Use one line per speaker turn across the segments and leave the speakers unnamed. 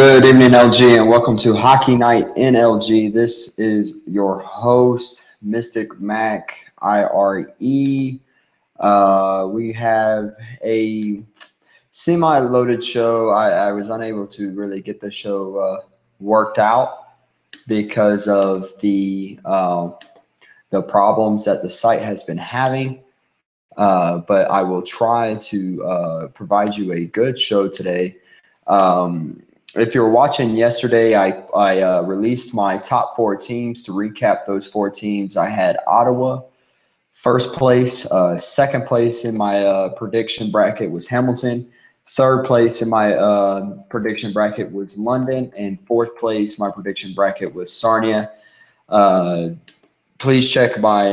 Good evening, LG, and welcome to Hockey Night in LG. This is your host, Mystic Mac IRE. We have a semi-loaded show. I was unable to really get the show worked out because of the problems that the site has been having. But I will try to provide you a good show today. If you were watching yesterday, I released my top four teams. To recap those four teams, I had Ottawa first place. Second place in my prediction bracket was Hamilton. Third place in my prediction bracket was London. And fourth place, my prediction bracket was Sarnia. Please check my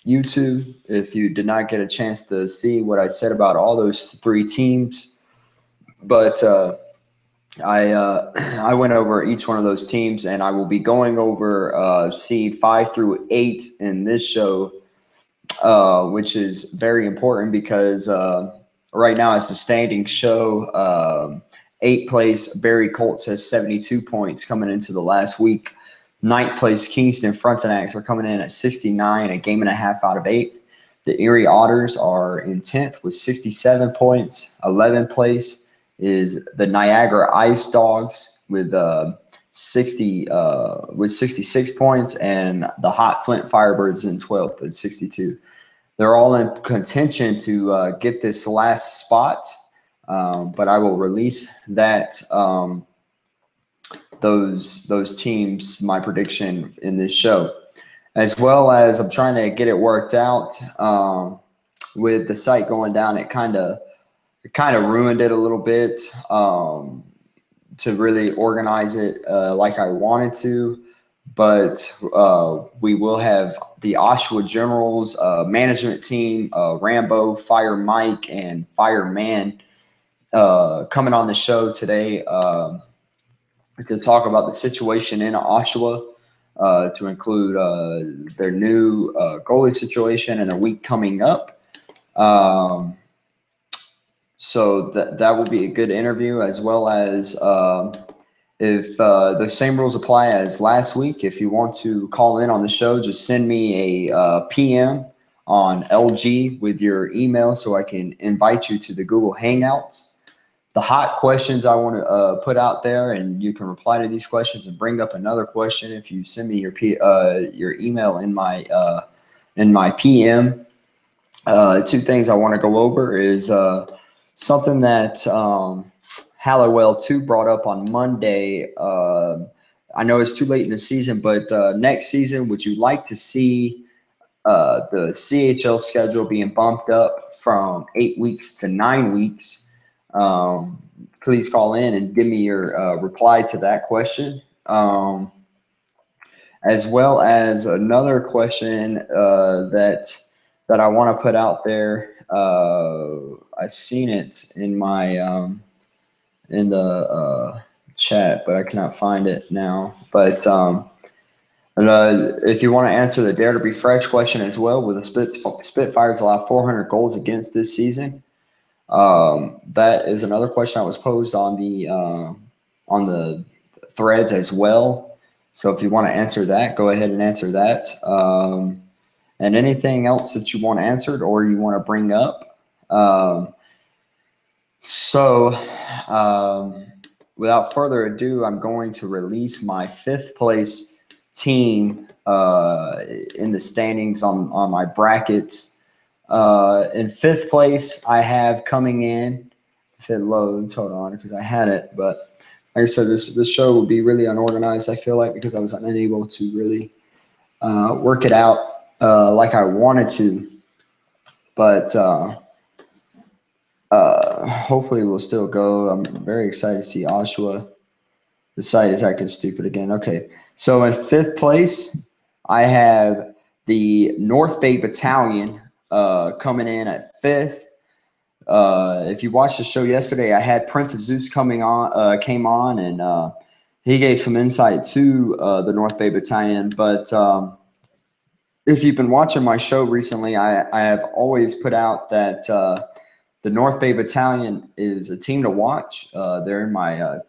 YouTube if you did not get a chance to see what I said about all those three teams. But I went over each one of those teams, and I will be going over seed 5 through 8 in this show, which is very important because right now it's the standing show. 8th place Barrie Colts has 72 points coming into the last week. 9th place Kingston Frontenacs are coming in at 69, a game and a half out of 8th. The Erie Otters are in 10th with 67 points. 11th place is the Niagara Ice Dogs with 66 points, and the Hot Flint Firebirds in 12th at 62. They're all in contention to get this last spot, but I will release that those teams, my prediction in this show, as well as I'm trying to get it worked out with the site going down. It kind of ruined it a little bit to really organize it like I wanted to. But we will have the Oshawa Generals management team, Rambo, Fire Mike, and Fireman coming on the show today to talk about the situation in Oshawa, to include their new goalie situation and a week coming up. So that will be a good interview, as well as if the same rules apply as last week. If you want to call in on the show, just send me a PM on LG with your email so I can invite you to the Google Hangouts. The hot questions I want to put out there, and you can reply to these questions and bring up another question if you send me your email in my PM. Two things I want to go over is something that Hallowell 2 brought up on Monday. I know it's too late in the season, but next season, would you like to see the CHL schedule being bumped up from 8 weeks to 9 weeks? Please call in and give me your reply to that question. As well as another question that I want to put out there. I've seen it in my in the chat, but I cannot find it now. But if you want to answer the Dare to Be Fresh question as well, will the Spitfires allow 400 goals against this season? That is another question that was posed on the threads as well. So if you want to answer that, go ahead and answer that. And anything else that you want answered or you want to bring up. Without further ado, I'm going to release my 5th place team in the standings on my brackets. In 5th place, I have coming in, if it loads, hold on, because I had it, but like I said, this show will be really unorganized, I feel like, because I was unable to really work it out like I wanted to. But hopefully we'll still go. I'm very excited to see Oshawa. The site is acting stupid again. Okay, so in 5th place, I have the North Bay Battalion coming in at 5th. If you watched the show yesterday, I had Prince of Zeus came on, and he gave some insight to the North Bay Battalion. But if you've been watching my show recently, I have always put out that the North Bay Battalion is a team to watch. They're in my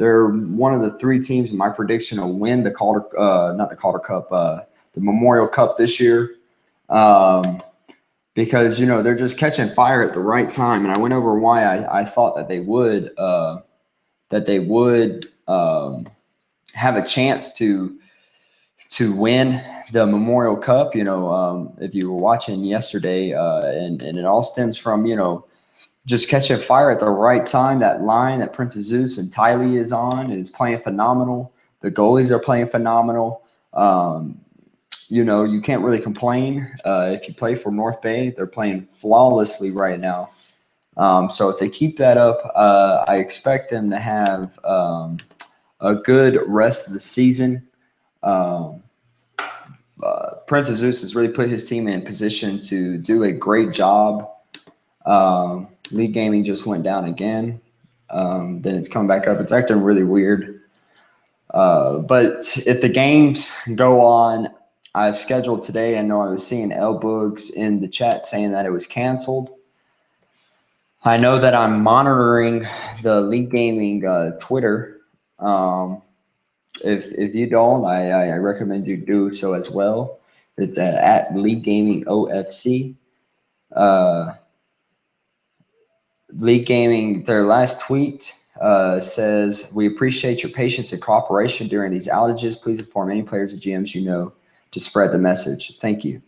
They're one of the 3 teams in my prediction to win the not the Calder Cup, the Memorial Cup this year. Because they're just catching fire at the right time, and I went over why I thought that they would have a chance to win the Memorial Cup. If you were watching yesterday, and it all stems from just catching fire at the right time. That line that Prince of Zeus and Tylee is on is playing phenomenal. The goalies are playing phenomenal. You can't really complain. If you play for North Bay, they're playing flawlessly right now. So if they keep that up, I expect them to have a good rest of the season. Prince of Zeus has really put his team in position to do a great job. League Gaming just went down again. Then it's coming back up. It's acting really weird. But if the games go on as scheduled today, I know I was seeing Elbugs in the chat saying that it was canceled. I know that I'm monitoring the League Gaming Twitter. If you don't, I recommend you do so as well. It's at League Gaming OFC. League Gaming, their last tweet says, "We appreciate your patience and cooperation during these outages. Please inform any players or GMs you know to spread the message. Thank you."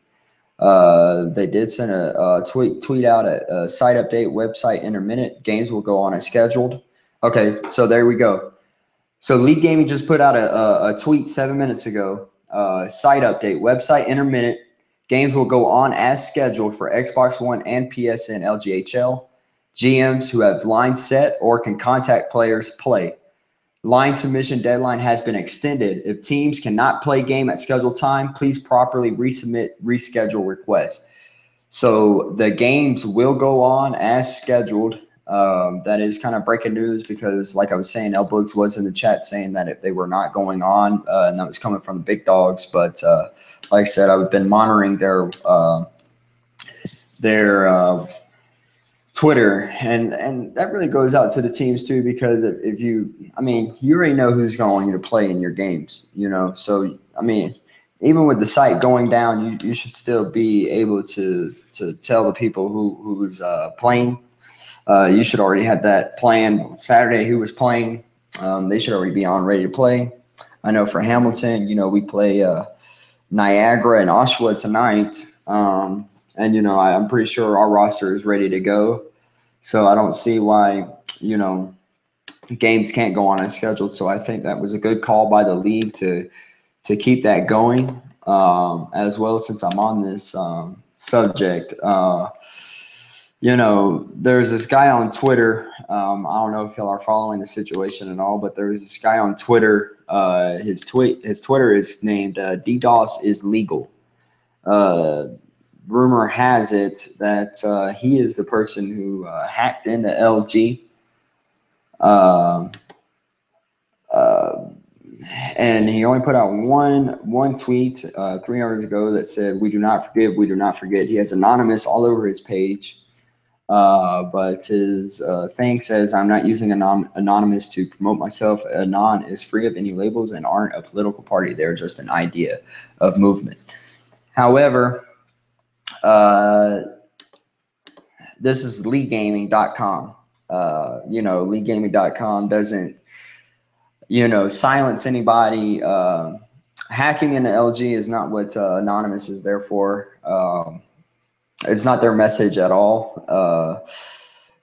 They did send a tweet out a site update, website intermittent. Games will go on as scheduled. Okay, so there we go. So League Gaming just put out a tweet 7 minutes ago. Site update, website intermittent. Games will go on as scheduled for Xbox One and PSN LGHL. GMs who have lines set or can contact players play. Line submission deadline has been extended. If teams cannot play game at scheduled time, please properly resubmit reschedule requests. So the games will go on as scheduled. That is kind of breaking news because, like I was saying, Elbugs was in the chat saying that if they were not going on, and that was coming from the big dogs. But like I said, I've been monitoring their Twitter, and that really goes out to the teams too, because if you already know who's going to play in your games, so even with the site going down, you should still be able to tell the people who's playing. You should already have that planned Saturday, who was playing. They should already be on ready to play. I know for Hamilton, we play Niagara and Oshawa tonight. And, I'm pretty sure our roster is ready to go. So I don't see why, games can't go on as scheduled. So I think that was a good call by the league to keep that going. As well, since I'm on this subject, there's this guy on Twitter. I don't know if y'all are following the situation at all, but there's this guy on Twitter. His Twitter is named DDoS is legal. Rumor has it that he is the person who hacked into LG. And he only put out one tweet 3 hours ago that said, "We do not forgive, we do not forget." He has anonymous all over his page. But his thing says, "I'm not using anonymous to promote myself. Anon is free of any labels and aren't a political party. They're just an idea of movement." However, this is leaguegaming.com. Leaguegaming.com doesn't, silence anybody. Hacking into LG is not what Anonymous is there for. It's not their message at all.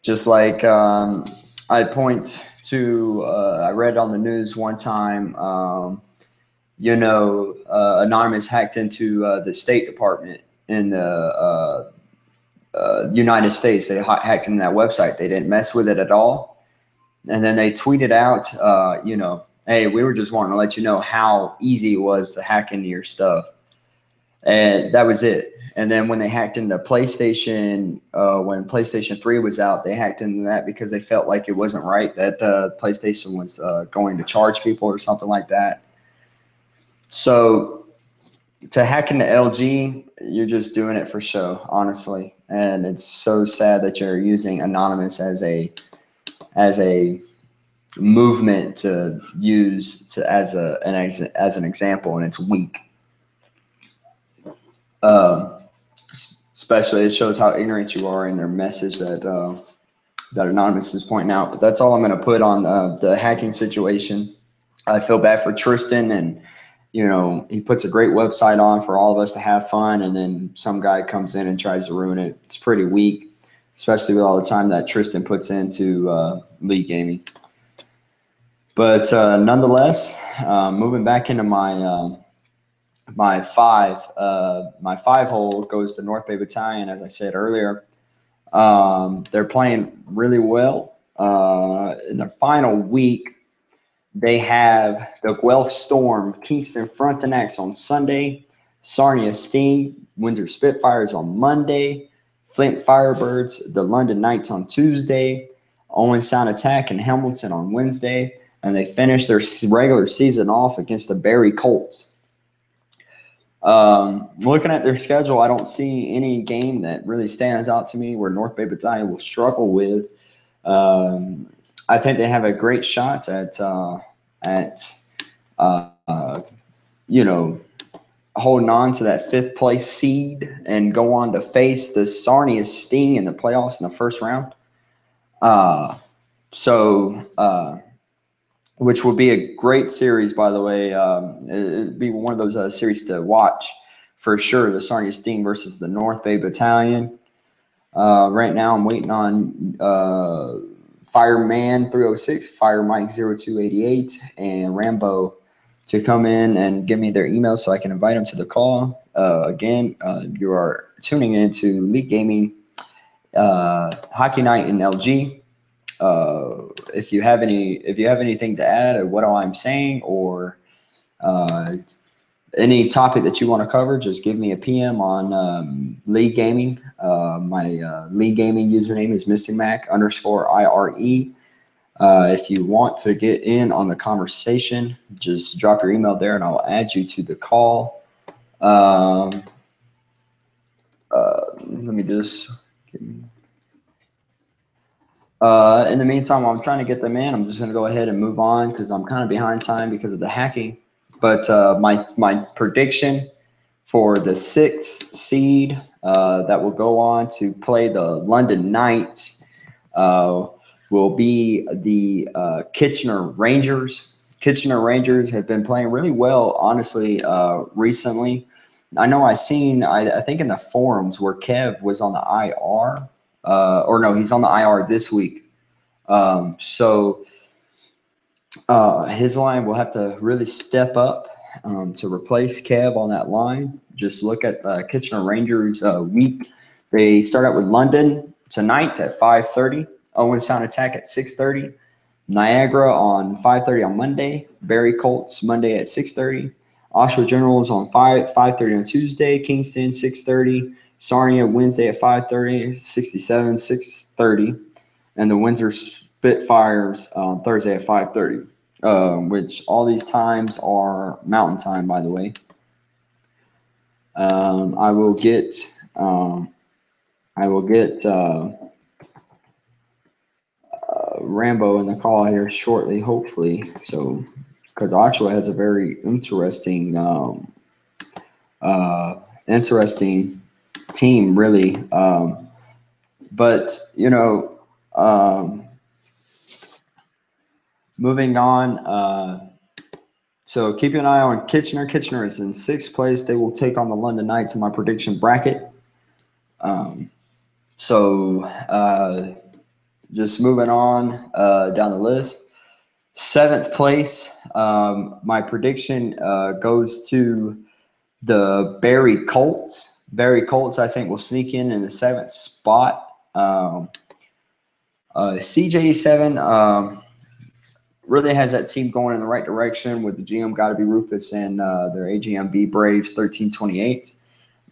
Just like I point to, I read on the news one time, Anonymous hacked into the State Department in the United States. They hacked into that website. They didn't mess with it at all. And then they tweeted out, "Hey, we were just wanting to let you know how easy it was to hack into your stuff." And that was it. And then when they hacked into PlayStation, when PlayStation 3 was out, they hacked into that because they felt like it wasn't right that PlayStation was going to charge people or something like that. So to hack into LG, you're just doing it for show, honestly. And it's so sad that you're using Anonymous as a movement to use as an example, and it's weak. Um, Especially, it shows how ignorant you are in their message that Anonymous is pointing out. But that's all I'm going to put on the hacking situation. I feel bad for Tristan, and he puts a great website on for all of us to have fun, and then some guy comes in and tries to ruin it. It's pretty weak, especially with all the time that Tristan puts into League Gaming. But nonetheless, moving back into my five hole goes to North Bay Battalion. As I said earlier, they're playing really well. In their final week, they have the Guelph Storm, Kingston Frontenacs on Sunday, Sarnia Sting, Windsor Spitfires on Monday, Flint Firebirds, the London Knights on Tuesday, Owen Sound Attack and Hamilton on Wednesday, and they finish their regular season off against the Barry Colts. Looking at their schedule, I don't see any game that really stands out to me where North Bay Battalion will struggle with. I think they have a great shot at holding on to that fifth place seed and go on to face the Sarnia Sting in the playoffs in the first round. Which will be a great series, by the way. It'd be one of those series to watch for sure. The Sarnia Sting versus the North Bay Battalion. Right now, I'm waiting on Fireman 306, Fire Mike 0288, and Rambo to come in and give me their email so I can invite them to the call. Again, you are tuning into League Gaming Hockey Night in LG. If you have anything to add or what I'm saying, or any topic that you want to cover, just give me a PM on League Gaming. My League Gaming username is MrMac_IRE. If you want to get in on the conversation, just drop your email there and I'll add you to the call. Let me just in the meantime, while I'm trying to get them in, I'm just going to go ahead and move on because I'm kind of behind time because of the hacking. But my prediction for the 6th seed that will go on to play the London Knights will be the Kitchener Rangers. Kitchener Rangers have been playing really well, honestly, recently. I know I think in the forums where Kev was on the IR, or no, he's on the IR this week. So his line will have to really step up to replace Kev on that line. Just look at Kitchener Rangers week. They start out with London tonight at 5:30. Owen Sound Attack at 6:30. Niagara on 5:30 on Monday. Barry Colts Monday at 6:30. Oshawa Generals on 5:30 on Tuesday. Kingston 6:30. Sarnia Wednesday at 5:30. 67 6:30. And the Windsor Spitfires on Thursday at 5:30. Which all these times are Mountain Time, by the way. I will get Rambo in the call here shortly, hopefully. So, because Oshawa has a very interesting team, really. But moving on. So keep an eye on Kitchener. Kitchener is in 6th place. They will take on the London Knights in my prediction bracket. Just moving on down the list. 7th place. My prediction goes to the Barry Colts. Barry Colts, I think, will sneak in the 7th spot. CJ7 really has that team going in the right direction with the GM Gotta Be Rufus and their AGMB Braves 1328.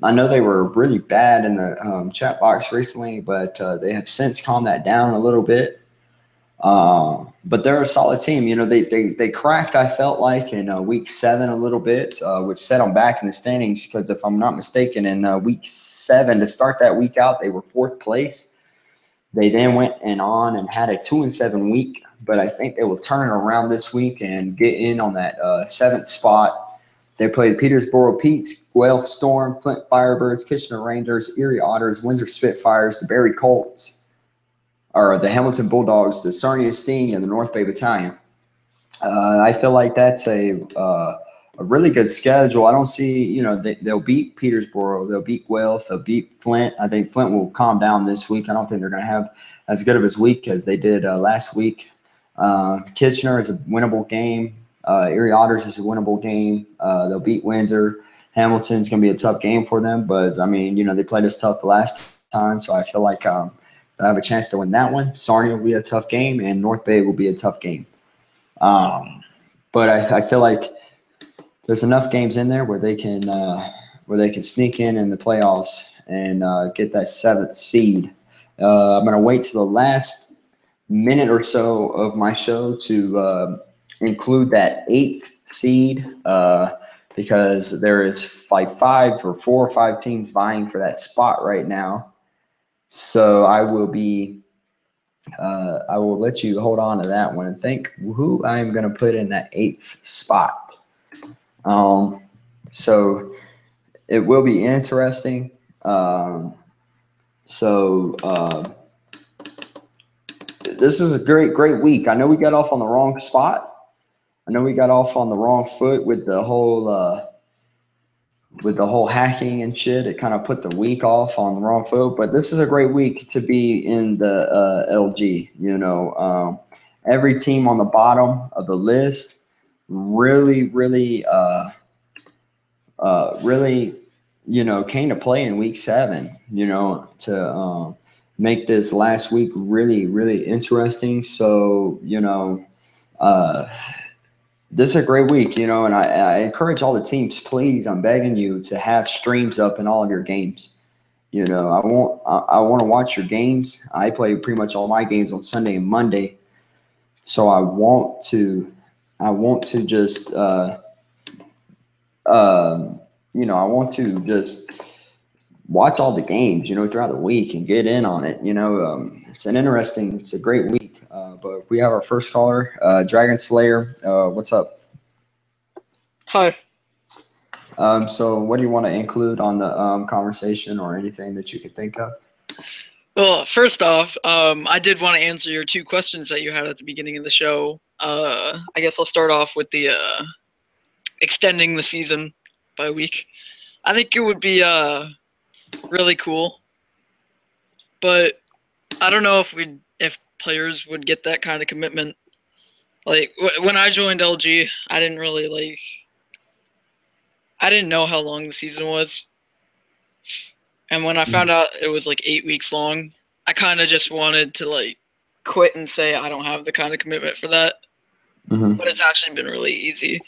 I know they were really bad in the chat box recently, but they have since calmed that down a little bit. But they're a solid team. They cracked, I felt like, in week 7 a little bit, which set them back in the standings because if I'm not mistaken, in week 7 to start that week out, they were 4th place. They then went and on and had a 2-7 week, but I think they will turn it around this week and get in on that seventh spot. They played Petersboro Petes, Guelph Storm, Flint Firebirds, Kitchener Rangers, Erie Otters, Windsor Spitfires, the Barry Colts, or the Hamilton Bulldogs, the Sarnia Sting, and the North Bay Battalion. I feel like that's a really good schedule. I don't see, they'll beat Petersboro, they'll beat Guelph, they'll beat Flint. I think Flint will calm down this week. I don't think they're going to have as good of a week as they did last week. Kitchener is a winnable game. Erie Otters is a winnable game. They'll beat Windsor. Hamilton's going to be a tough game for them, but I mean, they played us tough the last time, so I feel like they'll have a chance to win that one. Sarnia will be a tough game, and North Bay will be a tough game. But I feel like there's enough games in there where they can sneak in the playoffs and get that seventh seed. I'm going to wait till the last minute or so of my show to include that eighth seed because there is like 4 or 5 teams vying for that spot right now. So I will let you hold on to that one and think who I'm going to put in that 8th spot. So it will be interesting. This is a great week. I know we got off on the wrong spot. I know we got off on the wrong foot with the whole hacking and shit. It kind of put the week off on the wrong foot, but this is a great week to be in the LG. Every team on the bottom of the list really came to play in week 7, to make this last week really interesting. So, this is a great week, and I encourage all the teams, please, I'm begging you to have streams up in all of your games. I want to watch your games. I play pretty much all my games on Sunday and Monday. So I want to just I want to just watch all the games, throughout the week and get in on it. It's a great week. But we have our first caller, Dragon Slayer. What's up?
Hi.
So what do you want to include on the conversation or anything that you could think of?
Well, first off, I did want to answer your 2 questions that you had at the beginning of the show. I guess I'll start off with the extending the season by a week. I think it would be really cool, but I don't know if players would get that kind of commitment. Like when I joined LG, I didn't know how long the season was, and when I found out it was like 8 weeks long, I kind of just wanted to quit and say I don't have the kind of commitment for that.
Mm-hmm.
But it's actually been really easy.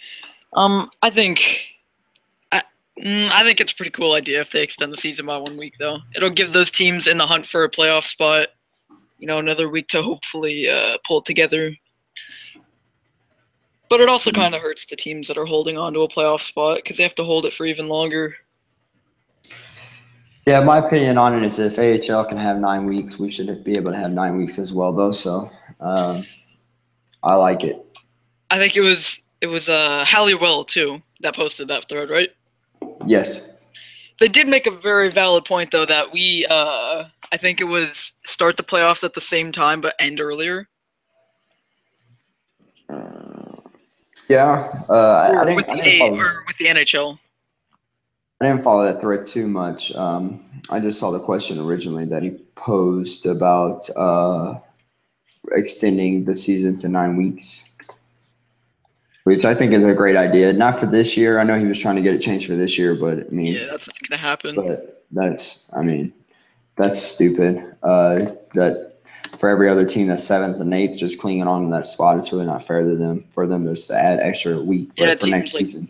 I think it's a pretty cool idea if they extend the season by 1 week, though. It'll give those teams in the hunt for a playoff spot, another week to hopefully pull it together. But it also kind of hurts the teams that are holding on to a playoff spot because they have to hold it for even longer.
Yeah, my opinion on it is if AHL can have 9 weeks, we should be able to have 9 weeks as well, though. So I like it.
I think it was Halliwell too that posted that thread, right?
Yes.
They did make a very valid point, though, that we I think it was start the playoffs at the same time but end earlier.
Yeah,
with the NHL.
I didn't follow that thread too much. I just saw the question originally that he posed about extending the season to 9 weeks, which I think is a great idea. Not for this year. I know he was trying to get it changed for this year, but I mean,
yeah, that's not going to happen.
But that's stupid. That for every other team that's 7th and 8th just clinging on to that spot, it's really not fair to them for them just to add extra week. But
yeah,
for next season,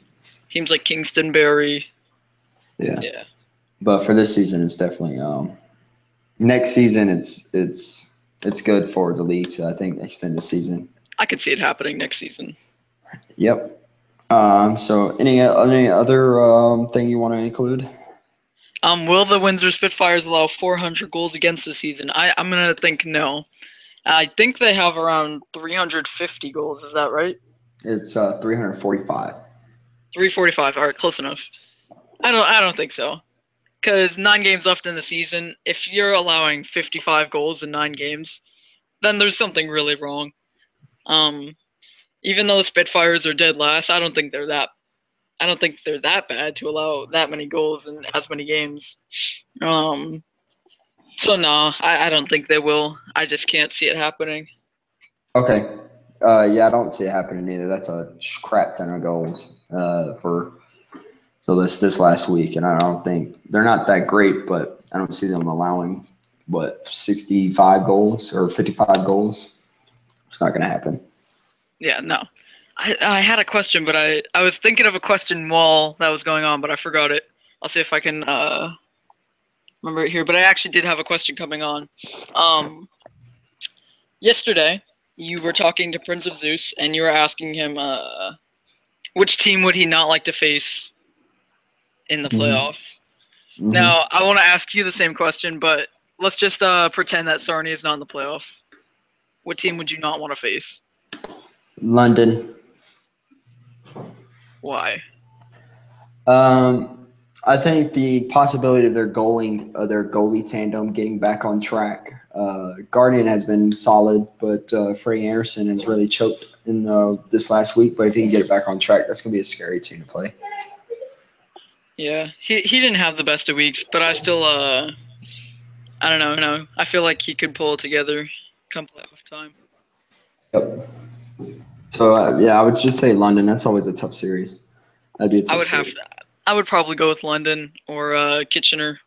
teams like Kingston, Barrie.
Yeah. But for this season, it's definitely next season. It's good for the league to, I think, extend the season.
I could see it happening next season.
Yep. So any other thing you want to include?
Will the Windsor Spitfires allow 400 goals against this season? I'm gonna think no. I think they have around 350 goals. Is that right?
It's 345.
345. All right, close enough. I don't think so. Because 9 games left in the season, if you're allowing 55 goals in 9 games, then there's something really wrong. Um, Even though the Spitfires are dead last, I don't think they're that. I don't think they're that bad to allow that many goals in as many games. Um, so no, I don't think they will. I just can't see it happening.
Okay. Yeah, I don't see it happening either. That's a crap ton of goals for this last week, and I don't think they're not that great, but I don't see them allowing 65 goals or 55 goals. It's not going to happen.
Yeah, no. I had a question, but I was thinking of a question while that was going on, but I forgot it. I'll see if I can remember it here. But I actually did have a question coming on. Yesterday, you were talking to Prince of Zeus, and you were asking him which team would he not like to face in the playoffs.
Mm-hmm.
Now, I want to ask you the same question, but let's just pretend that Sarnia is not in the playoffs. What team would you not want to face?
London.
Why?
I think the possibility of their goalie tandem getting back on track. Guardian has been solid, but Freddie Anderson has really choked in this last week. But if he can get it back on track, that's going to be a scary team to play.
Yeah, he didn't have the best of weeks, but I still I don't know. I feel like he could pull it together come playoff time.
Yep. So yeah, I would just say London. That's always a tough series. That'd be a tough series.
I would probably go with London or Kitchener.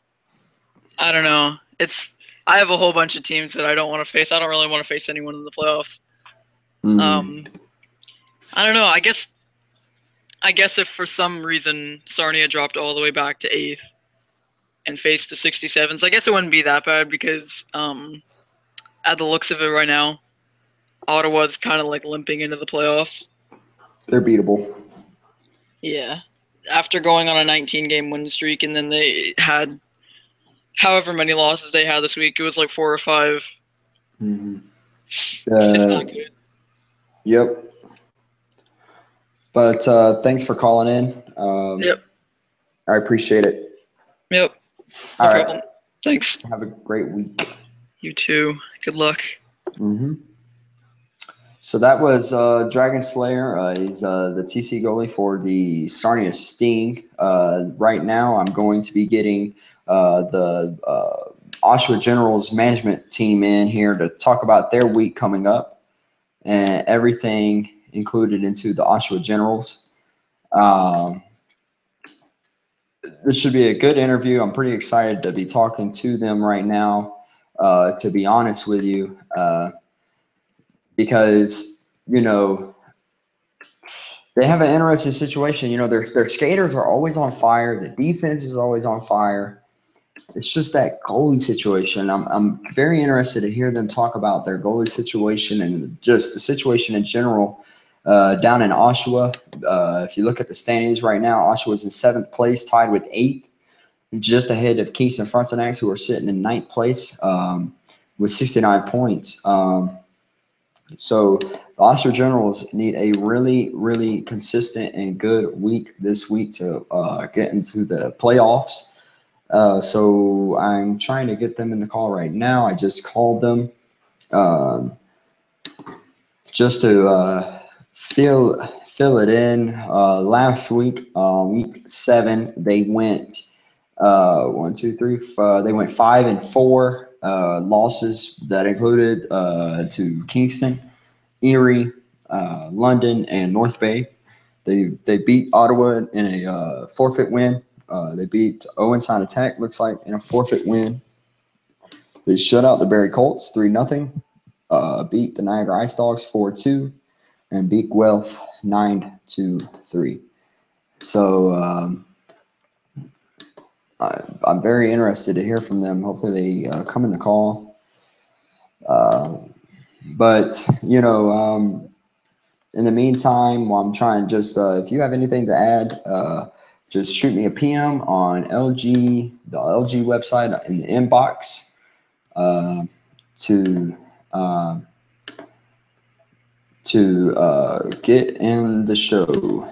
I don't know. I have a whole bunch of teams that I don't want to face. I don't really want to face anyone in the playoffs. I don't know. I guess if for some reason Sarnia dropped all the way back to 8th and faced the 67s, I guess it wouldn't be that bad because at the looks of it right now, Ottawa's kind of like limping into the playoffs.
They're beatable.
Yeah. After going on a 19-game win streak, and then they had however many losses they had this week, it was like 4 or 5.
Mm-hmm.
It's just not good.
Yep. But thanks for calling in.
Yep.
I appreciate it.
Yep. No problem. Thanks.
Have a great week.
You too. Good luck.
Mm-hmm. So that was Dragon Slayer. He's the TC goalie for the Sarnia Sting. Right now, I'm going to be getting the Oshawa Generals management team in here to talk about their week coming up and everything included into the Oshawa Generals. This should be a good interview. I'm pretty excited to be talking to them right now, to be honest with you. Because, they have an interesting situation. Their skaters are always on fire. The defense is always on fire. It's just that goalie situation. I'm very interested to hear them talk about their goalie situation and just the situation in general down in Oshawa. If you look at the standings right now, Oshawa is in 7th place, tied with 8th, just ahead of Kingston Frontenacs, who are sitting in 9th place with 69 points. So the Oshawa Generals need a really, really consistent and good week this week to get into the playoffs. So I'm trying to get them in the call right now. I just called them just to fill it in. Last week, week 7, they went 1, 2, 3. They went 5-4 losses. That included to Kingston, Erie, London, and North Bay. They beat Ottawa in a forfeit win. They beat Owen Sound Attack, looks like, in a forfeit win. They shut out the Barrie Colts 3-0. Beat the Niagara Ice Dogs 4-2, and beat Guelph 9-3. So I'm very interested to hear from them. Hopefully they come in the call. But in the meantime, while I'm trying, just if you have anything to add, just shoot me a PM on the LG website in the inbox to get in the show.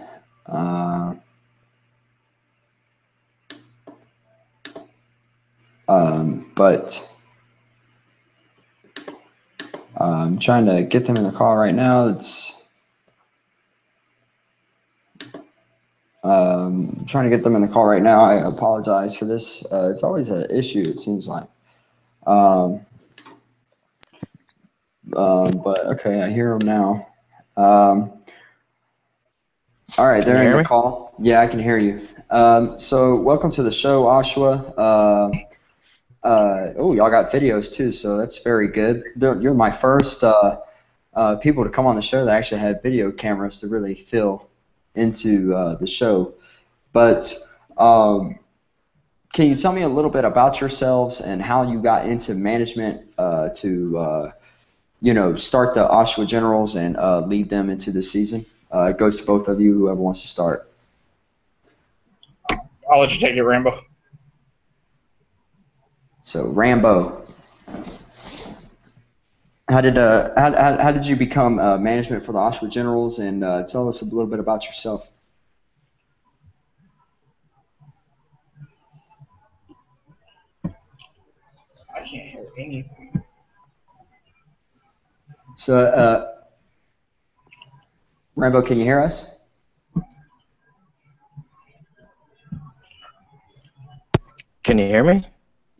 But I'm trying to get them in the call right now. It's trying to get them in the call right now. I apologize for this. It's always an issue, it seems like. But okay, I hear them now. All right, they're in the call. Yeah, I can hear you. So welcome to the show, Ashwa. Oh, y'all got videos too, so that's very good. You're my first people to come on the show that actually had video cameras to really fill into the show. But can you tell me a little bit about yourselves and how you got into management to start the Oshawa Generals and lead them into the season? It goes to both of you, whoever wants to start.
I'll let you take it, Rambo.
So Rambo, how did you become management for the Oshawa Generals, and tell us a little bit about yourself?
I can't hear anything.
So Rambo, can you hear us?
Can you hear me?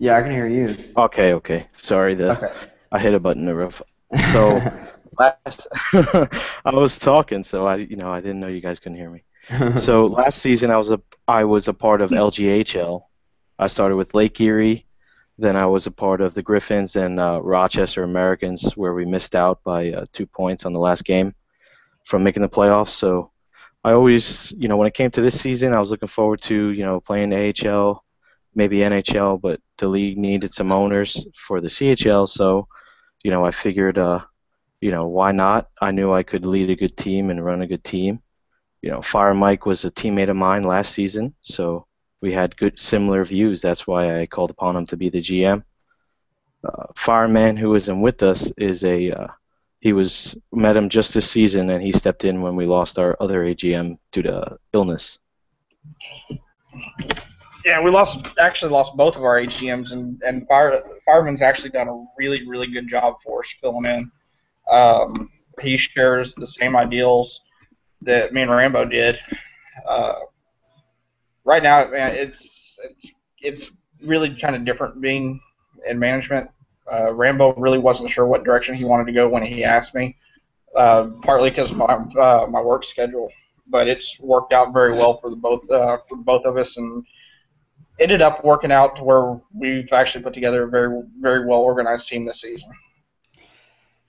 Yeah, I can hear you.
Okay. Sorry, I hit a button. So last, I was talking, so I didn't know you guys couldn't hear me. So last season, I was a part of LGHL. I started with Lake Erie, then I was a part of the Griffins and Rochester Americans, where we missed out by 2 points on the last game from making the playoffs. So I always, when it came to this season, I was looking forward to playing AHL, maybe NHL, but the league needed some owners for the CHL, so I figured why not? I knew I could lead a good team and run a good team. Fire Mike was a teammate of mine last season, so we had good similar views. That's why I called upon him to be the GM. Fireman, who isn't with us, is met him just this season, and he stepped in when we lost our other AGM due to illness.
Yeah, we actually lost both of our AGMs, and Fireman's actually done a really, really good job for us filling in. He shares the same ideals that me and Rambo did. Right now, man, it's really kind of different being in management. Rambo really wasn't sure what direction he wanted to go when he asked me, partly because of my work schedule, but it's worked out very well for both of us, and ended up working out to where we've actually put together a very, very well organized team this season.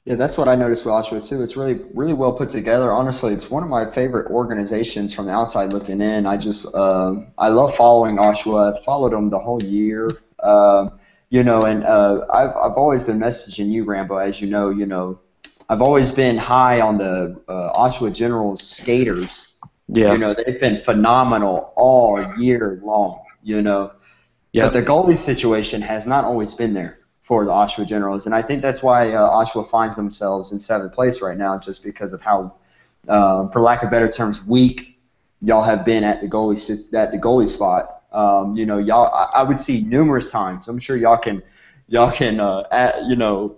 Yeah, that's what I noticed with Oshawa too. It's really, really well put together. Honestly, it's one of my favorite organizations from the outside looking in. I love following Oshawa. I've followed them the whole year. And I've always been messaging you, Rambo, as you know. I've always been high on the Oshawa Generals skaters.
Yeah.
They've been phenomenal all year long. But the goalie situation has not always been there for the Oshawa Generals, and I think that's why Oshawa finds themselves in 7th place right now, just because of how, for lack of better terms, weak y'all have been at the goalie spot. I would see numerous times. I'm sure y'all can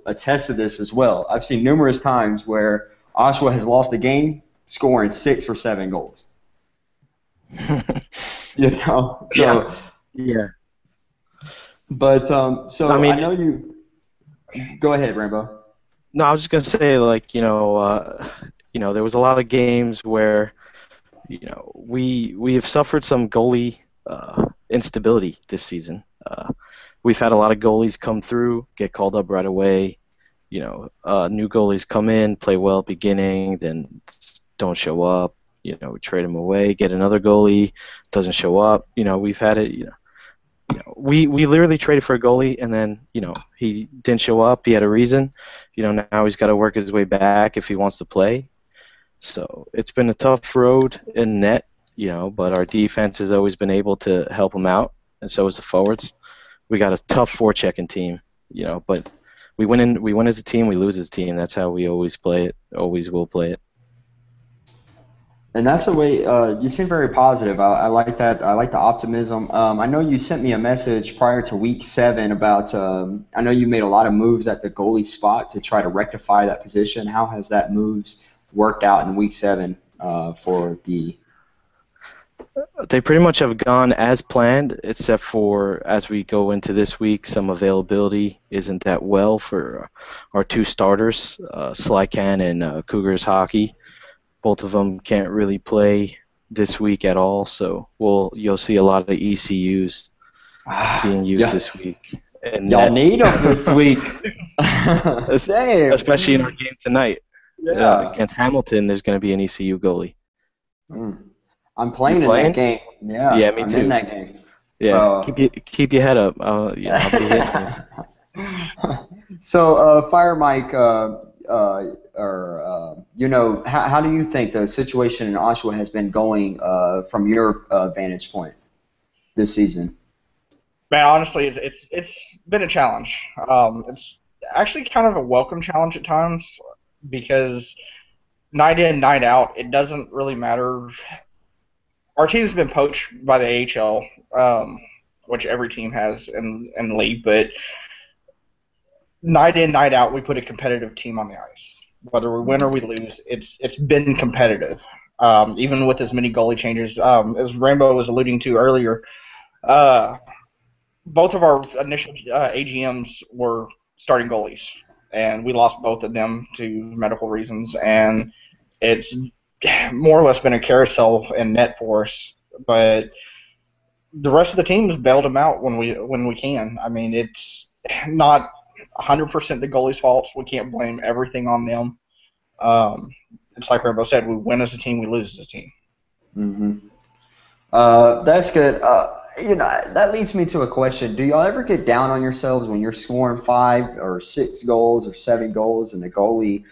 attest to this as well. I've seen numerous times where Oshawa has lost a game scoring 6 or 7 goals.
Yeah.
But I know you. Go ahead, Rambo.
No, I was just gonna say, there was a lot of games where, we have suffered some goalie instability this season. We've had a lot of goalies come through, get called up right away. New goalies come in, play well at beginning, then don't show up. We trade them away, get another goalie, doesn't show up. We've had it. We literally traded for a goalie, and then he didn't show up. He had a reason. Now he's got to work his way back if he wants to play. So it's been a tough road in net. but our defense has always been able to help them out, and so is the forwards. We got a tough forechecking team, but we win as a team, we lose as a team. That's how we always play it, always will play it.
And that's the way you seem very positive. I like that. I like the optimism. I know you sent me a message prior to week 7 about. I know you made a lot of moves at the goalie spot to try to rectify that position. How has that moves worked out in week 7 for the?
They pretty much have gone as planned, except for as we go into this week, some availability isn't that well for our 2 starters, Slycan and Cougars Hockey. Both of them can't really play this week at all, so you'll see a lot of ECUs being used this week. And
y'all need them this week.
Especially in our game tonight. Against Hamilton, there's going to be an ECU goalie.
I'm playing in that game.
Yeah, me
I'm
too.
in that game.
Yeah, so. keep your head up. I'll be hitting you.
So, Fire Mike, how do you think the situation in Oshawa has been going from your vantage point this season?
Man, honestly, it's been a challenge. It's actually kind of a welcome challenge at times because night in, night out, it doesn't really matter. Our team's been poached by the AHL, which every team has in the league, but night in, night out, we put a competitive team on the ice. Whether we win or we lose, it's been competitive. Even with as many goalie changes, as Rainbow was alluding to earlier, both of our initial AGMs were starting goalies, and we lost both of them to medical reasons, and it's more or less been a carousel in net for us. But the rest of the team has bailed them out when we can. I mean, it's not 100% the goalie's fault. We can't blame everything on them. It's like Rainbow said, we win as a team, we lose as a team.
Mm-hmm. That's good. That leads me to a question. Do y'all ever get down on yourselves when you're scoring 5 or 6 goals or 7 goals and the goalie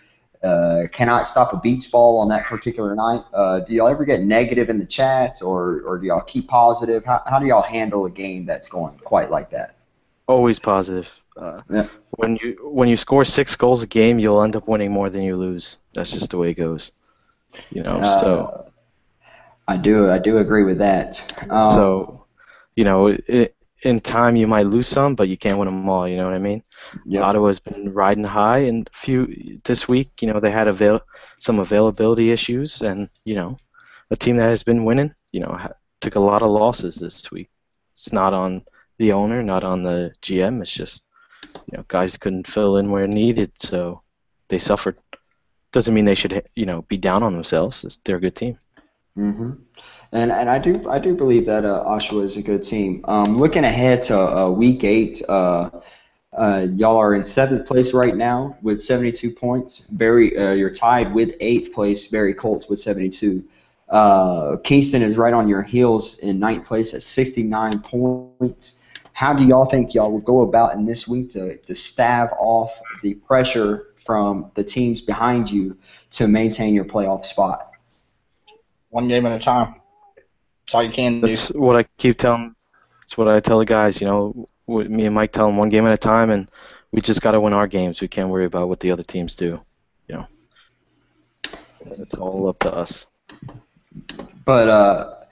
cannot stop a beach ball on that particular night? Do y'all ever get negative in the chat, or do y'all keep positive? How do y'all handle a game that's going quite like that?
Always positive. When you score 6 goals a game, you'll end up winning more than you lose. That's just the way it goes. So
I do agree with that.
In time you might lose some, but you can't win them all. You know what I mean? Yep. Ottawa's been riding high, and this week, they had some availability issues, and a team that has been winning, took a lot of losses this week. It's not on the owner, not on the GM. It's just guys couldn't fill in where needed, so they suffered. Doesn't mean they should be down on themselves. They're a good team.
Mm-hmm. And I do believe that Oshawa is a good team. Looking ahead to week 8, y'all are in 7th place right now with 72 points. You're tied with 8th place Barrie Colts with 72. Kingston is right on your heels in 9th place at 69 points. How do y'all think y'all will go about in this week to stave off the pressure from the teams behind you to maintain your playoff spot?
One game at a time. That's all you can do.
That's what I keep telling. That's what I tell the guys. Me and Mike tell them one game at a time, and we just got to win our games. We can't worry about what the other teams do. It's all up to us.
But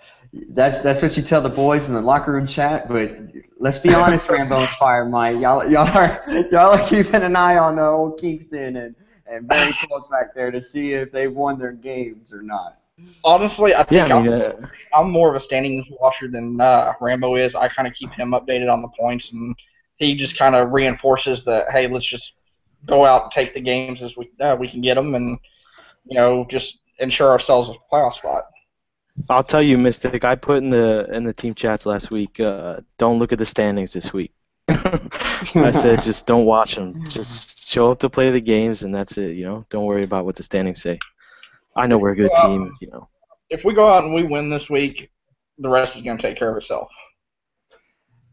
that's what you tell the boys in the locker room chat. But let's be honest, Rambo and Fire Mike, y'all are keeping an eye on old Kingston and Barrie Colts back there to see if they've won their games or not.
Honestly, I think I'm more of a standings watcher than Rambo is. I kind of keep him updated on the points, and he just kind of reinforces that, hey, let's just go out and take the games as we can get them, and just ensure ourselves a playoff spot.
I'll tell you, Mystic. I put in the team chats last week. Don't look at the standings this week. I said just don't watch them. Just show up to play the games, and that's it. Don't worry about what the standings say. I know we're a good team,
If we go out and we win this week, the rest is going to take care of itself.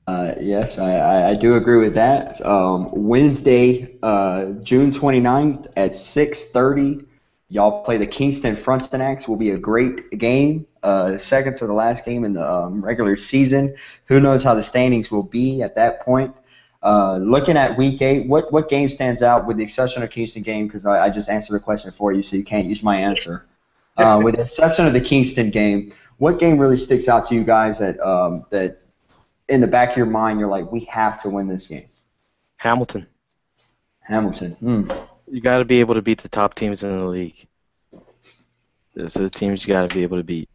Yes, I do agree with that. Wednesday, June 29th at 6:30, Y'all play the Kingston Frontenacs. Will be a great game. Second to the last game in the regular season. Who knows how the standings will be at that point? Looking at Week 8, what game stands out with the exception of Kingston game? Because I just answered the question for you, so you can't use my answer. With the exception of the Kingston game, what game really sticks out to you guys that in the back of your mind you're like, we have to win this game?
Hamilton. You got to be able to beat the top teams in the league. Those are the teams you got to be able to beat.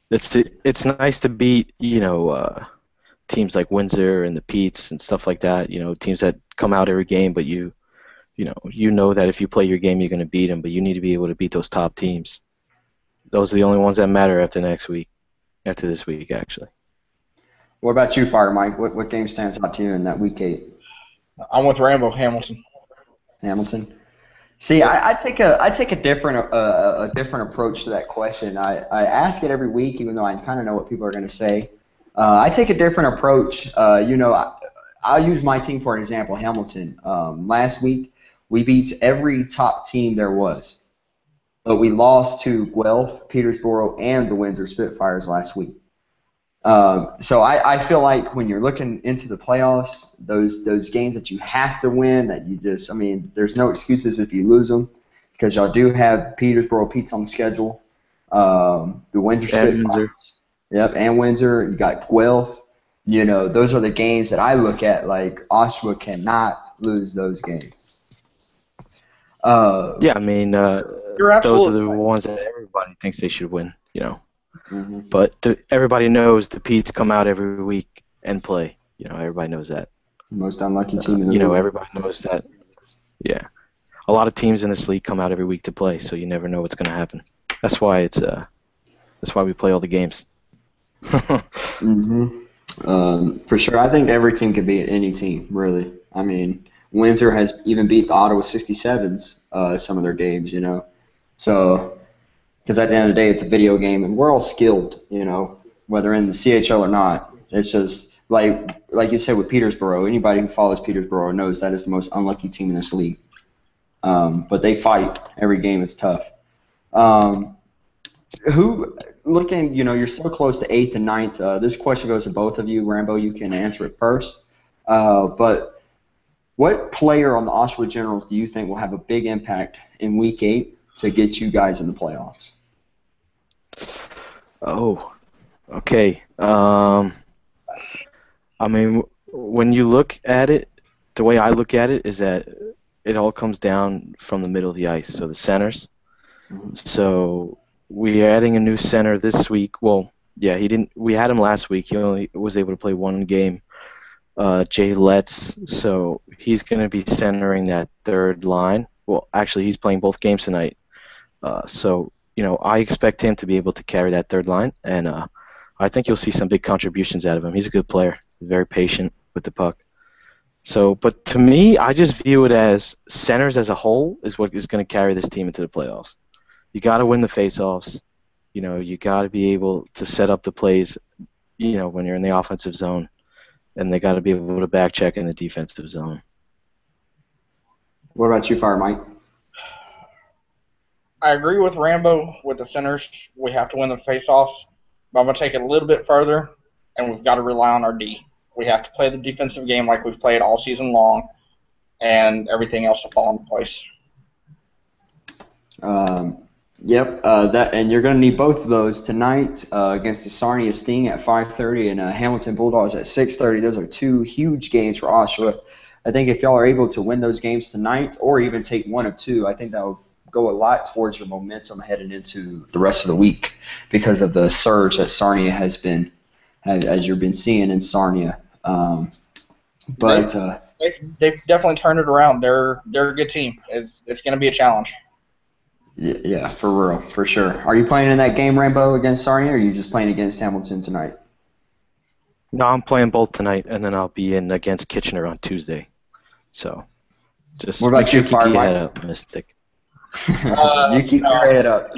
It's nice to beat, teams like Windsor and the Petes and stuff like that. Teams that come out every game, but you know that if you play your game, you're going to beat them. But you need to be able to beat those top teams. Those are the only ones that matter after this week, actually.
What about you, Fire Mike? What game stands out to you in that Week 8?
I'm with Rambo. Hamilton.
See, I take a different approach to that question. I ask it every week, even though I kind of know what people are going to say. I take a different approach. I'll use my team for an example, Hamilton. Last week, we beat every top team there was, but we lost to Guelph, Petersboro, and the Windsor Spitfires last week. So I feel like when you're looking into the playoffs, those games that you have to win, that you just, there's no excuses if you lose them, because y'all do have Petersboro Petes on the schedule, the Windsor Spitfires, and Windsor. You got Guelph. Those are the games that I look at like Oshawa cannot lose those games.
Those are the ones that everybody thinks they should win.
Mm-hmm.
But everybody knows the Petes come out every week and play. Everybody knows that.
Most unlucky team in the league.
Everybody knows that. Yeah. A lot of teams in this league come out every week to play, so you never know what's going to happen. That's why that's why we play all the games.
Mm-hmm. For sure. I think every team can beat any team, really. Windsor has even beat the Ottawa 67s some of their games, So, because at the end of the day, it's a video game, and we're all skilled, whether in the CHL or not. It's just, like you said with Petersboro, anybody who follows Petersboro knows that is the most unlucky team in this league. But they fight every game. It's tough. You're so close to 8th and 9th. This question goes to both of you. Rambo, you can answer it first. But what player on the Oshawa Generals do you think will have a big impact in Week 8 to get you guys in the playoffs?
Oh, okay. When you look at it, the way I look at it is that it all comes down from the middle of the ice, so the centers. Mm-hmm. So we're adding a new center this week. Well, yeah, we had him last week. He only was able to play one game, Jay Letts. So he's going to be centering that third line. Well, actually, he's playing both games tonight. I expect him to be able to carry that third line, and I think you'll see some big contributions out of him. He's a good player, very patient with the puck. So, but to me, I just view it as centers as a whole is what is going to carry this team into the playoffs. You got to win the faceoffs. You got to be able to set up the plays, when you're in the offensive zone, and they got to be able to back check in the defensive zone.
What about you, Fire Mike?
I agree with Rambo with the centers. We have to win the faceoffs, but I'm going to take it a little bit further, and we've got to rely on our D. We have to play the defensive game like we've played all season long, and everything else will fall into place.
And you're going to need both of those tonight against the Sarnia Sting at 5:30 and Hamilton Bulldogs at 6:30. Those are two huge games for Oshawa. I think if y'all are able to win those games tonight, or even take one of two, I think that will go a lot towards your momentum heading into the rest of the week because of the surge that Sarnia has been, as you've been seeing in Sarnia. They've
definitely turned it around. They're a good team. It's going to be a challenge.
Yeah, for real, for sure. Are you playing in that game, Rambo, against Sarnia, or are you just playing against Hamilton tonight?
No, I'm playing both tonight, and then I'll be in against Kitchener on Tuesday. So, just
what about you, Fire
Mike?
Mike?
Head up, Mystic.
You keep your head up.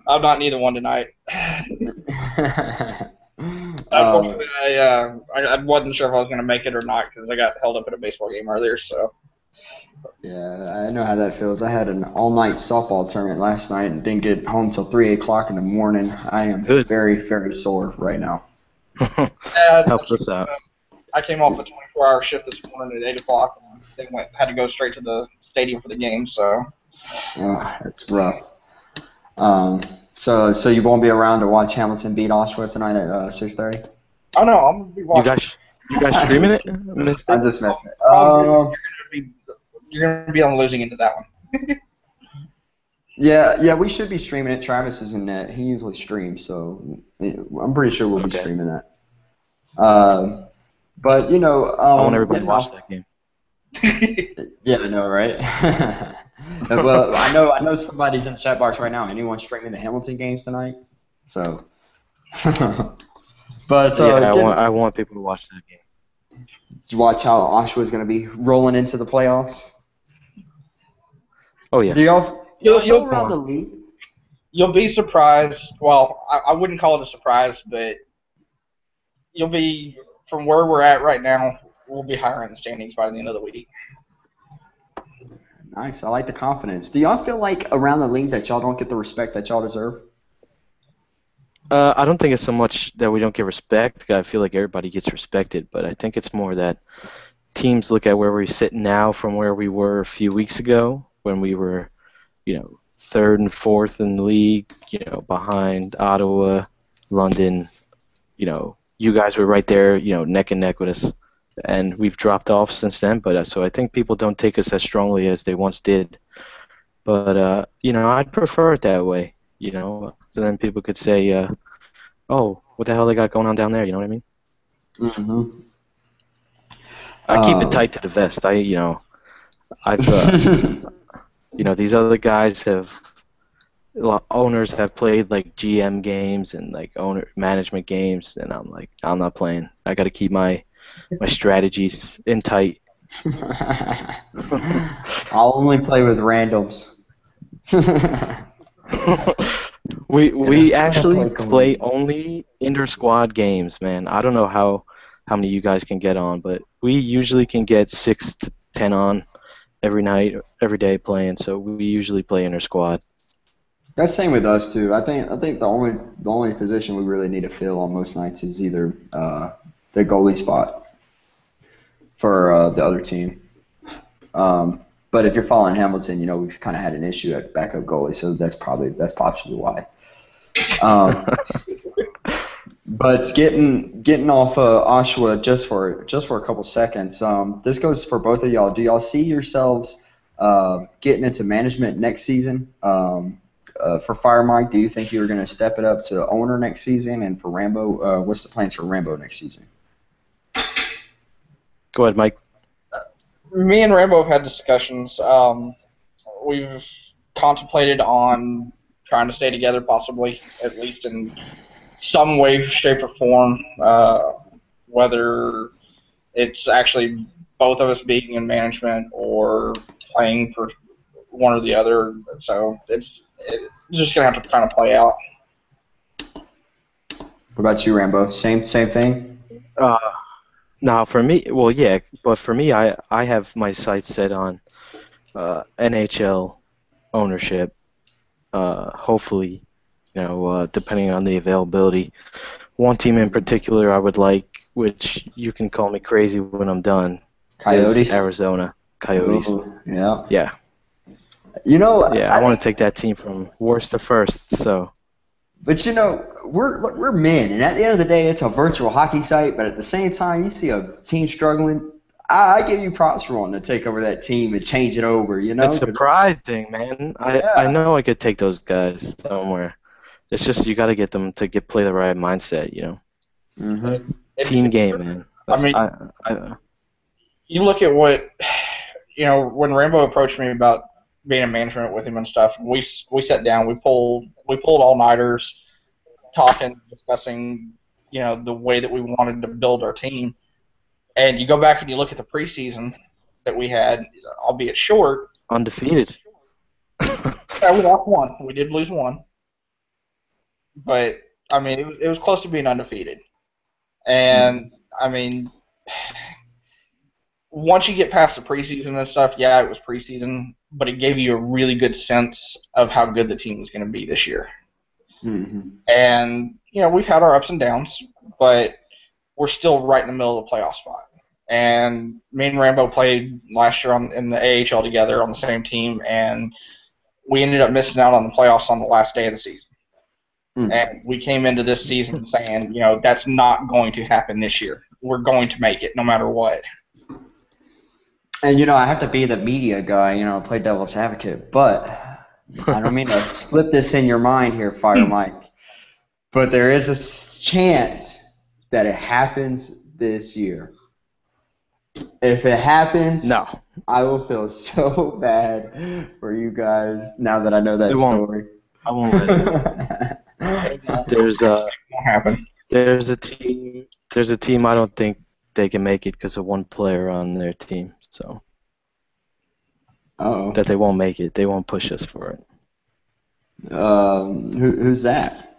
I'm not neither one tonight. Unfortunately, I wasn't sure if I was going to make it or not because I got held up at a baseball game earlier. So
Yeah, I know how that feels. I had an all-night softball tournament last night and didn't get home till 3 o'clock in the morning. I am
Good.
very, very sore right now.
Helps us out.
I came off a 24-hour shift this morning at 8 o'clock and then had to go straight to the stadium for the game. So
It's rough. So you won't be around to watch Hamilton beat Oshawa tonight at 6:30?
oh no, I'm gonna be
You
watching.
guys streaming it, Mystic?
I'm just messing.
You're gonna be on the losing end of that one.
Yeah, we should be streaming it. Travis is in net. He usually streams, so I'm pretty sure we'll be
Okay.
streaming that. But
I want everybody to watch that game.
Yeah, I know, right? Well, I know somebody's in the chat box right now. Anyone streaming the Hamilton games tonight? So, but
I want people to watch that game.
watch how Oshawa is going to be rolling into the playoffs.
Oh yeah.
Do y'all
You'll
around the league?
You'll be surprised. Well, I wouldn't call it a surprise, but you'll be from where we're at right now. We'll be higher in the standings by the end of the week.
Nice. I like the confidence. Do y'all feel like around the league that y'all don't get the respect that y'all deserve?
I don't think it's so much that we don't get respect. I feel like everybody gets respected, but I think it's more that teams look at where we sit now from where we were a few weeks ago when we were, third and fourth in the league, behind Ottawa, London. You guys were right there, neck and neck with us, and we've dropped off since then. But so I think people don't take us as strongly as they once did. But I'd prefer it that way. So then people could say, "Oh, what the hell they got going on down there?" You know what I mean?
Mm-hmm.
I keep it tight to the vest. I've these other guys owners have played like GM games and like owner management games, and I'm like, I'm not playing. I got to keep my strategies in tight.
I'll only play with randoms.
We actually
play
play only inter-squad games, man. I don't know how many you guys can get on, but we usually can get 6 to 10 on every night, every day playing. So we usually play inter-squad.
That's same with us too. I think the only position we really need to fill on most nights is either the goalie spot for the other team. But if you're following Hamilton, we've kind of had an issue at backup goalie, so that's possibly why. But getting off Oshawa just for a couple seconds. This goes for both of y'all. Do y'all see yourselves getting into management next season? For Fire Mike, do you think you're going to step it up to owner next season? And for Rambo, what's the plans for Rambo next season?
Go ahead, Mike.
Me and Rambo have had discussions. We've contemplated on trying to stay together, possibly, at least in some way, shape, or form. Whether it's actually both of us being in management or playing for one or the other. So it's just gonna have to kind of play out.
What about you, Rambo? Same thing?
Now for me, well, yeah, but for me, I have my sights set on NHL ownership. Hopefully, depending on the availability. One team in particular I would like, which you can call me crazy when I'm done,
Coyotes?
is Arizona Coyotes.
Ooh, yeah.
Yeah. I want to take that team from worst to first. So.
But we're men, and at the end of the day, it's a virtual hockey site. But at the same time, you see a team struggling. I give you props for wanting to take over that team and change it over.
It's a pride thing, man. I know I could take those guys somewhere. It's just you got to get them to play the right mindset.
Mm-hmm.
Team game, man.
You look at what when Rambo approached me about being in management with him and stuff. We sat down. We pulled all-nighters, talking, discussing, the way that we wanted to build our team. And you go back and you look at the preseason that we had, albeit short.
Undefeated.
Yeah, we lost one. We did lose one. But, it was close to being undefeated. And, once you get past the preseason and stuff, yeah, it was preseason, but it gave you a really good sense of how good the team was going to be this year.
Mm-hmm.
And, we've had our ups and downs, but we're still right in the middle of the playoff spot. And me and Rambo played last year in the AHL together on the same team, and we ended up missing out on the playoffs on the last day of the season.
Mm-hmm.
And we came into this season saying, that's not going to happen this year. We're going to make it no matter what.
And, I have to be the media guy, play devil's advocate, but I don't mean to slip this in your mind here, Fire Mike, but there is a chance that it happens this year. If it happens,
no,
I will feel so bad for you guys now that I know that story.
I won't let it. There's
won't happen.
There's a team I don't think they can make it because of one player on their team. So that they won't make it. They won't push us for it.
Who's that?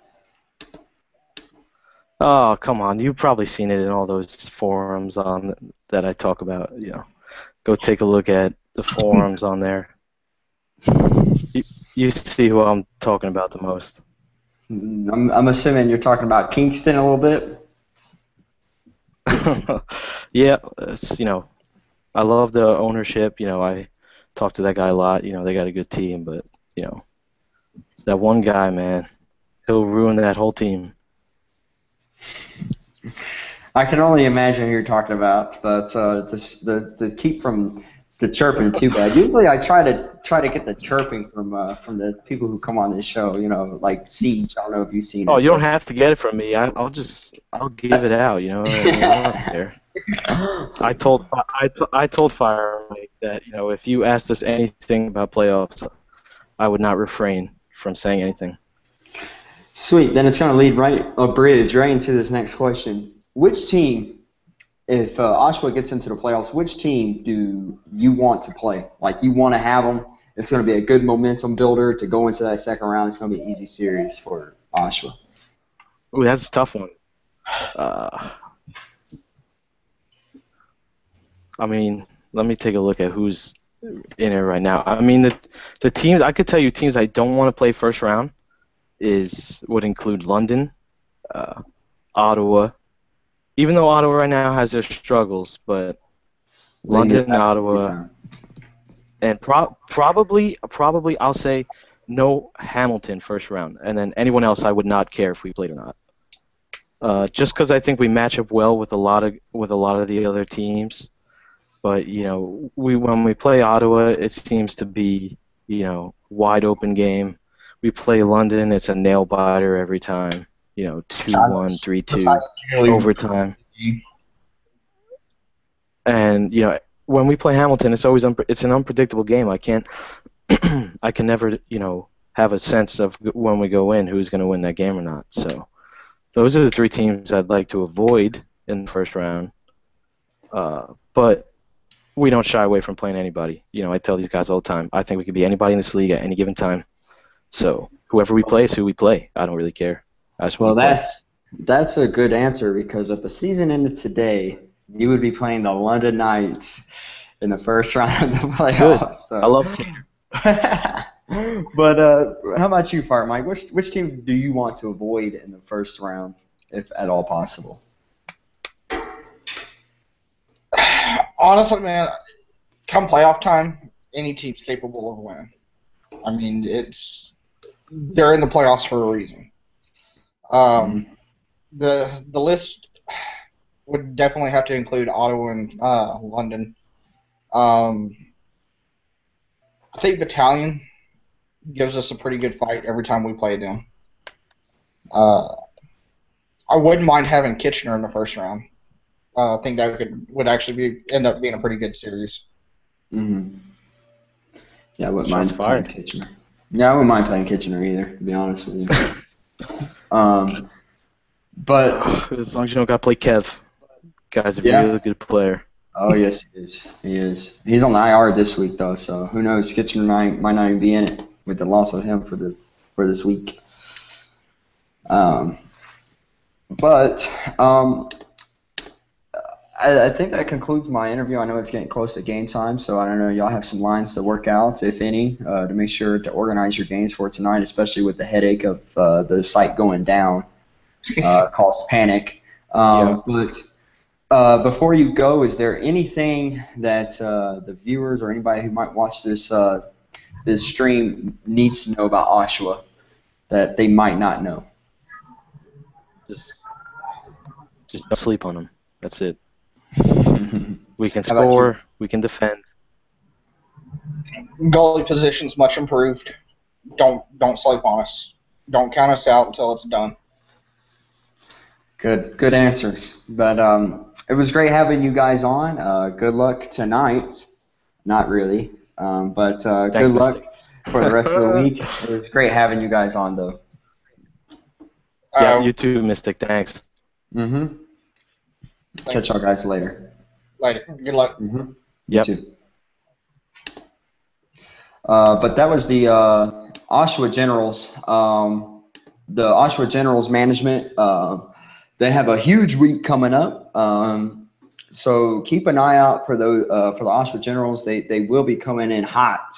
Oh, come on. You've probably seen it in all those forums that I talk about. Go take a look at the forums on there. You see who I'm talking about the most.
I'm assuming you're talking about Kingston a little bit.
Yeah, it's, I love the ownership. I talk to that guy a lot. They got a good team, but that one guy, man, he'll ruin that whole team.
I can only imagine who you're talking about, but to keep from the chirping too bad. Usually, I try to get the chirping from the people who come on this show. Like Siege. I don't know if you've seen it.
Oh, you don't have to get it from me. I'll give it out. I don't care. I told Fire Mike that if you asked us anything about playoffs, I would not refrain from saying anything.
Sweet. Then it's going to lead a bridge right into this next question. Which team, if Oshawa gets into the playoffs, which team do you want to play? Like, you want to have them. It's going to be a good momentum builder to go into that second round. It's going to be an easy series for Oshawa.
Ooh, that's a tough one. Let me take a look at who's in it right now. The teams, I could tell you teams I don't want to play first round would include London, Ottawa. Even though Ottawa right now has their struggles, but London, Ottawa, and probably I'll say no Hamilton first round, and then anyone else I would not care if we played or not. Just because I think we match up well with a lot of the other teams, but when we play Ottawa, it seems to be wide open game. We play London, it's a nail biter every time. 2-1, 3-2, overtime. And when we play Hamilton, it's always it's an unpredictable game. I can never have a sense of when we go in who's going to win that game or not. So those are the three teams I'd like to avoid in the first round. But we don't shy away from playing anybody. I tell these guys all the time, I think we could be anybody in this league at any given time. So whoever we play is who we play. I don't really care.
That's a good answer, because if the season ended today, you would be playing the London Knights in the first round of the playoffs. So.
I love Tanner.
But how about you, Fart Mike? Which team do you want to avoid in the first round, if at all possible?
Honestly, man, come playoff time, any team's capable of winning. They're in the playoffs for a reason. The list would definitely have to include Ottawa and London. I think Battalion gives us a pretty good fight every time we play them. I wouldn't mind having Kitchener in the first round. I think that would actually end up being a pretty good series.
Mm-hmm. Yeah, I wouldn't mind playing Kitchener. Yeah, I wouldn't mind playing Kitchener either, to be honest with you. But
as long as you don't got to play Kev, guy's a really good player.
Oh yes, he is. He is. He's on the IR this week though, so who knows? Kitchener might not even be in it with the loss of him for this week. I think that concludes my interview. I know it's getting close to game time, so I don't know. Y'all have some lines to work out, if any, to make sure to organize your games for tonight, especially with the headache of the site going down. Caused panic. But before you go, is there anything that the viewers or anybody who might watch this this stream needs to know about Oshawa that they might not know?
Just don't sleep on them. That's it. We can
How about
score.
you?
We can defend.
Goalie position's much improved. Don't sleep on us. Don't count us out until it's done.
Good answers. But it was great having you guys on. Good luck tonight. Not really, but
Thanks,
good luck
Mystic.
for the rest of the week. It was great having you guys on, though.
Yeah, you too, Mystic. Thanks.
Mm-hmm. Catch y'all guys later.
Later. Good luck.
Mm-hmm.
Yep.
You too. But that was the Oshawa Generals. The Oshawa Generals management, they have a huge week coming up. So keep an eye out for the Oshawa Generals. They will be coming in hot.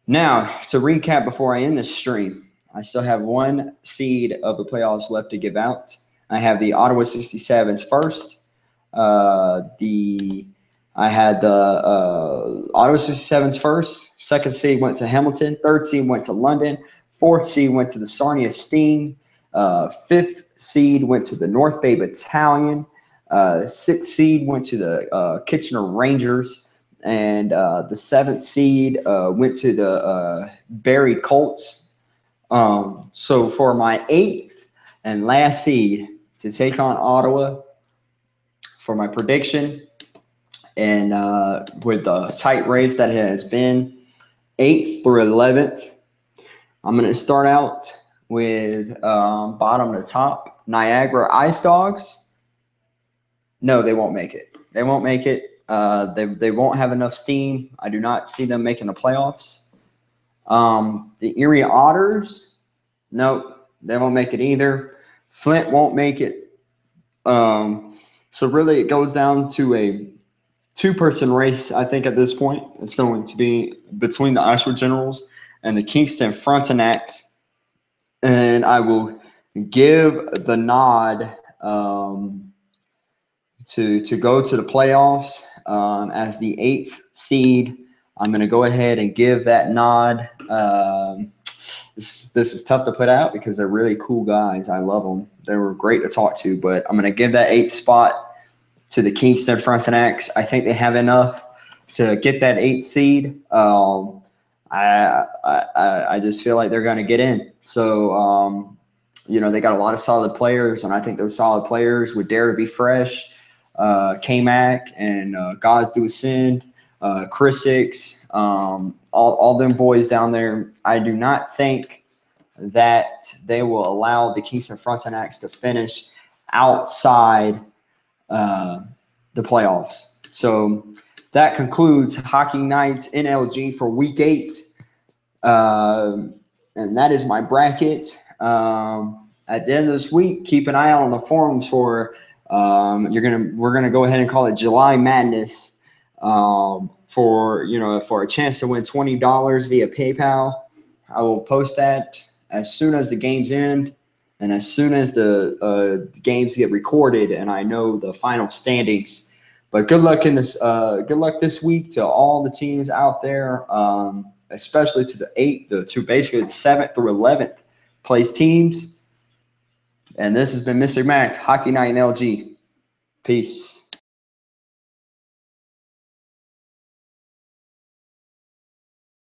Now, to recap before I end this stream, I still have one seed of the playoffs left to give out. I have the Ottawa 67s first. I had the Ottawa 67s first. Second seed went to Hamilton. Third seed went to London. Fourth seed went to the Sarnia Steam. Fifth seed went to the North Bay Battalion. Sixth seed went to the Kitchener Rangers. And the seventh seed went to the Barrie Colts. So for my eighth and last seed to take on Ottawa, for my prediction, and with the tight race that it has been, 8th through 11th, I'm going to start out with bottom to top, Niagara Ice Dogs. No, they won't make it. They won't make it. They won't have enough steam. I do not see them making the playoffs. The Erie Otters, no, they won't make it either. Flint won't make it. So really it goes down to a two-person race, I think, at this point. It's going to be between the Oshawa Generals and the Kingston Frontenacs. And I will give the nod to go to the playoffs as the 8th seed. I'm going to go ahead and give that nod. This is tough to put out because they're really cool guys. I love them. They were great to talk to, but I'm going to give that 8th spot to the Kingston Frontenacs. I think they have enough to get that 8th seed. I just feel like they're going to get in. So, they got a lot of solid players, and I think those solid players would dare to be fresh. K-Mac and Gods Do Ascend, Chris Six, all them boys down there. I do not think that they will allow the Kingston Frontenacs to finish outside the playoffs. So that concludes Hockey Nights NLG for Week 8. And that is my bracket. At the end of this week, keep an eye out on the forums for we're gonna go ahead and call it July Madness for a chance to win $20 via PayPal. I will post that as soon as the games end and as soon as the games get recorded and I know the final standings. But good luck in this. Good luck this week to all the teams out there, especially to basically the 7th through 11th place teams. And this has been Mr. Mac, Hockey Night in LG. Peace.